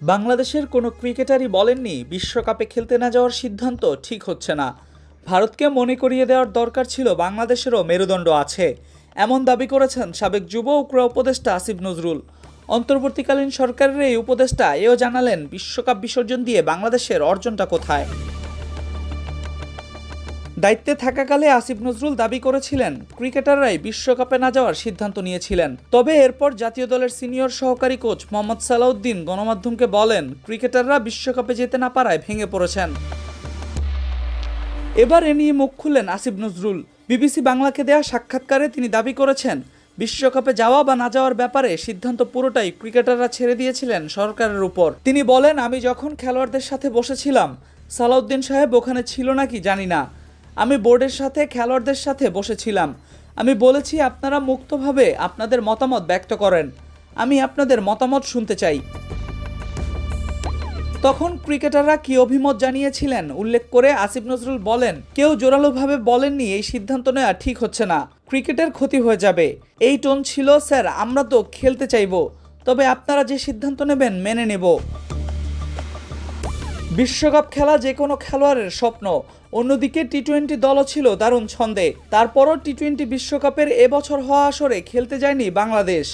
বাংলাদেশের কোনো ক্রিকেটারই বলেননি বিশ্বকাপে খেলতে না যাওয়ার সিদ্ধান্ত ঠিক হচ্ছে না। ভারতকে মনে করিয়ে দেওয়ার দরকার ছিল বাংলাদেশেরও মেরুদণ্ড আছে, এমন দাবি করেছেন সাবেক যুব ও ক্রীড়া উপদেষ্টা আসিফ নজরুল। অন্তর্বর্তীকালীন সরকারের এই উপদেষ্টা এও জানালেন বিশ্বকাপ বিসর্জন দিয়ে বাংলাদেশের অর্জনটা কোথায়। দায়িত্বে থাকাকালে আসিফ নজরুল দাবি করেছিলেন ক্রিকেটাররাই বিশ্বকাপে না যাওয়ার সিদ্ধান্ত নিয়েছিলেন। তবে এরপর জাতীয় দলের সিনিয়র সহকারী কোচ মোহাম্মদ সালাউদ্দিন গণমাধ্যমকে বলেন ক্রিকেটাররা বিশ্বকাপে যেতে না পারায় ভেঙে পড়েছেন। এবার এ নিয়ে মুখ খুললেন আসিফ নজরুল। বিবিসি বাংলাকে দেয়া সাক্ষাৎকারে তিনি দাবি করেছেন বিশ্বকাপে যাওয়া বা না যাওয়ার ব্যাপারে সিদ্ধান্ত পুরোটাই ক্রিকেটাররা ছেড়ে দিয়েছিলেন সরকারের উপর। তিনি বলেন, আমি যখন খেলোয়াড়দের সাথে বসেছিলাম, সালাউদ্দিন সাহেব ওখানে ছিল নাকি জানি না, আমি বোর্ডের সাথে খেলোয়াড়দের সাথে বসেছিলাম। আমি বলেছি আপনারা মুক্তভাবে আপনাদের মতামত ব্যক্ত করেন, আমি আপনাদের মতামত শুনতে চাই। তখন ক্রিকেটাররা কি অভিমত জানিয়েছিলেন উল্লেখ করে আসিফ নজরুল বলেন, কেউ জোরালোভাবে বলেননি এই সিদ্ধান্ত নেওয়া ঠিক হচ্ছে না, ক্রিকেটের ক্ষতি হয়ে যাবে। এই টোন ছিল, স্যার আমরা তো খেলতে চাইব, তবে আপনারা যে সিদ্ধান্ত নেবেন মেনে নেব। বিশ্বকাপ খেলা যে কোনো খেলোয়াড়ের স্বপ্ন। অন্যদিকে টি-20 দলও ছিল দারুণ ছন্দে। তারপরও টি-20 বিশ্বকাপের এবছর হওয়া আসরে খেলতে যায়নি বাংলাদেশ।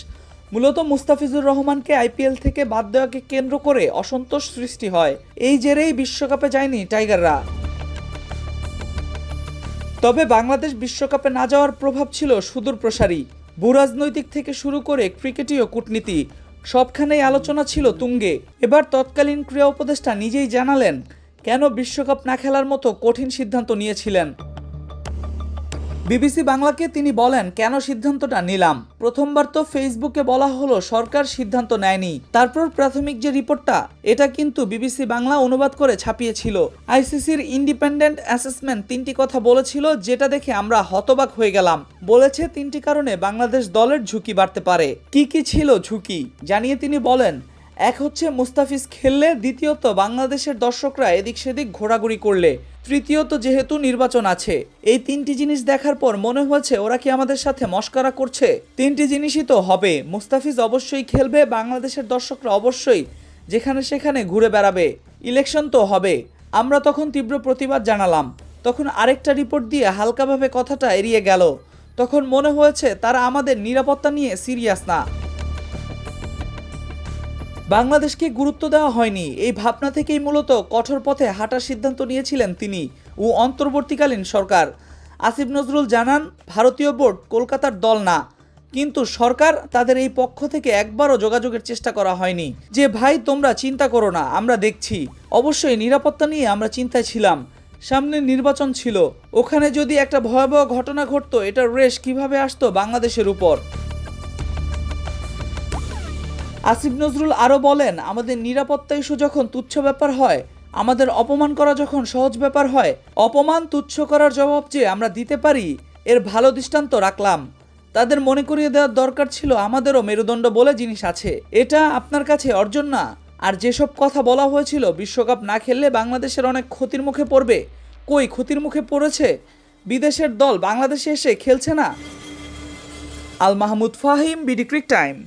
মূলত মুস্তাফিজুর রহমানকে আইপিএল থেকে বাদ দেওয়াকে কেন্দ্র করে অসন্তোষ সৃষ্টি হয়। এই জেরেই বিশ্বকাপে যায়নি টাইগাররা। তবে বাংলাদেশ বিশ্বকাপে না যাওয়ার প্রভাব ছিল সুদূরপ্রসারী। ভূরাজনৈতিক থেকে শুরু করে ক্রিকেটীয় কূটনীতি, সবখানেই আলোচনা ছিল তুঙ্গে। এবার তৎকালীন ক্রীড়া উপদেষ্টা নিজেই জানালেন কেন বিশ্বকাপ না খেলার মতো কঠিন সিদ্ধান্ত নিয়েছিলেন। বিবিসি বাংলাকে তিনি বলেন, কেন সিদ্ধান্তটা নিলাম। প্রথমবার তো ফেসবুকে বলা হলো সরকার সিদ্ধান্ত নেয়নি, তারপর প্রাথমিক যে রিপোর্টটা এটা কিন্তু বিবিসি বাংলা অনুবাদ করে ছাপিয়েছিল। আইসিসির ইন্ডিপেন্ডেন্ট অ্যাসেসমেন্ট 3টি কথা বলেছিল, যেটা দেখে আমরা হতবাক হয়ে গেলাম। বলেছে 3টি কারণে বাংলাদেশ দলের ঝুঁকি বাড়তে পারে। কি কি ছিল ঝুঁকি জানিয়ে তিনি বলেন, এক হচ্ছে মুস্তাফিজ খেললে, দ্বিতীয়ত বাংলাদেশের দর্শকরা এদিক সেদিক ঘোরাঘুরি করলে, তৃতীয়ত যেহেতু নির্বাচন আছে। এই 3টি জিনিস দেখার পর মনে হয়েছে ওরা কি আমাদের সাথে মশকরা করছে। 3টি জিনিসই তো হবে, মুস্তাফিজ অবশ্যই খেলবে, বাংলাদেশের দর্শকরা অবশ্যই যেখানে সেখানে ঘুরে বেড়াবে, ইলেকশন তো হবে। আমরা তখন তীব্র প্রতিবাদ জানালাম। তখন আরেকটা রিপোর্ট দিয়ে হালকাভাবে কথাটা এড়িয়ে গেল। তখন মনে হয়েছে তারা আমাদের নিরাপত্তা নিয়ে সিরিয়াস না, বাংলাদেশকে গুরুত্ব দেওয়া হয়নি। এই ভাবনা থেকেই মূলত কঠোর পথে হাঁটার সিদ্ধান্ত নিয়েছিলেন তিনি ও অন্তর্বর্তীকালীন সরকার। আসিফ নজরুল জানান, ভারতীয় বোর্ড কলকাতার দল না, কিন্তু সরকার তাদের এই পক্ষ থেকে একবারও যোগাযোগের চেষ্টা করা হয়নি যে ভাই তোমরা চিন্তা করো না, আমরা দেখছি। অবশ্যই নিরাপত্তা নিয়ে আমরা চিন্তায় ছিলাম, সামনে নির্বাচন ছিল, ওখানে যদি একটা ভয়াবহ ঘটনা ঘটতো এটার রেশ কিভাবে আসতো বাংলাদেশের উপর। আসিফ নজরুল আরও বলেন, আমাদের নিরাপত্তা ইস্যু যখন তুচ্ছ ব্যাপার হয়, আমাদের অপমান করা যখন সহজ ব্যাপার হয়, অপমান তুচ্ছ করার জবাব যে আমরা দিতে পারি এর ভালো দৃষ্টান্ত রাখলাম। তাদের মনে করিয়ে দেওয়ার দরকার ছিল আমাদেরও মেরুদণ্ড বলে জিনিস আছে, এটা আপনার কাছে অর্জন না। আর যেসব কথা বলা হয়েছিল বিশ্বকাপ না খেললে বাংলাদেশের অনেক ক্ষতির মুখে পড়বে, কই ক্ষতির মুখে পড়েছে? বিদেশের দল বাংলাদেশে এসে খেলছে না। Al Mahmud Fahim, BD ক্রিক time.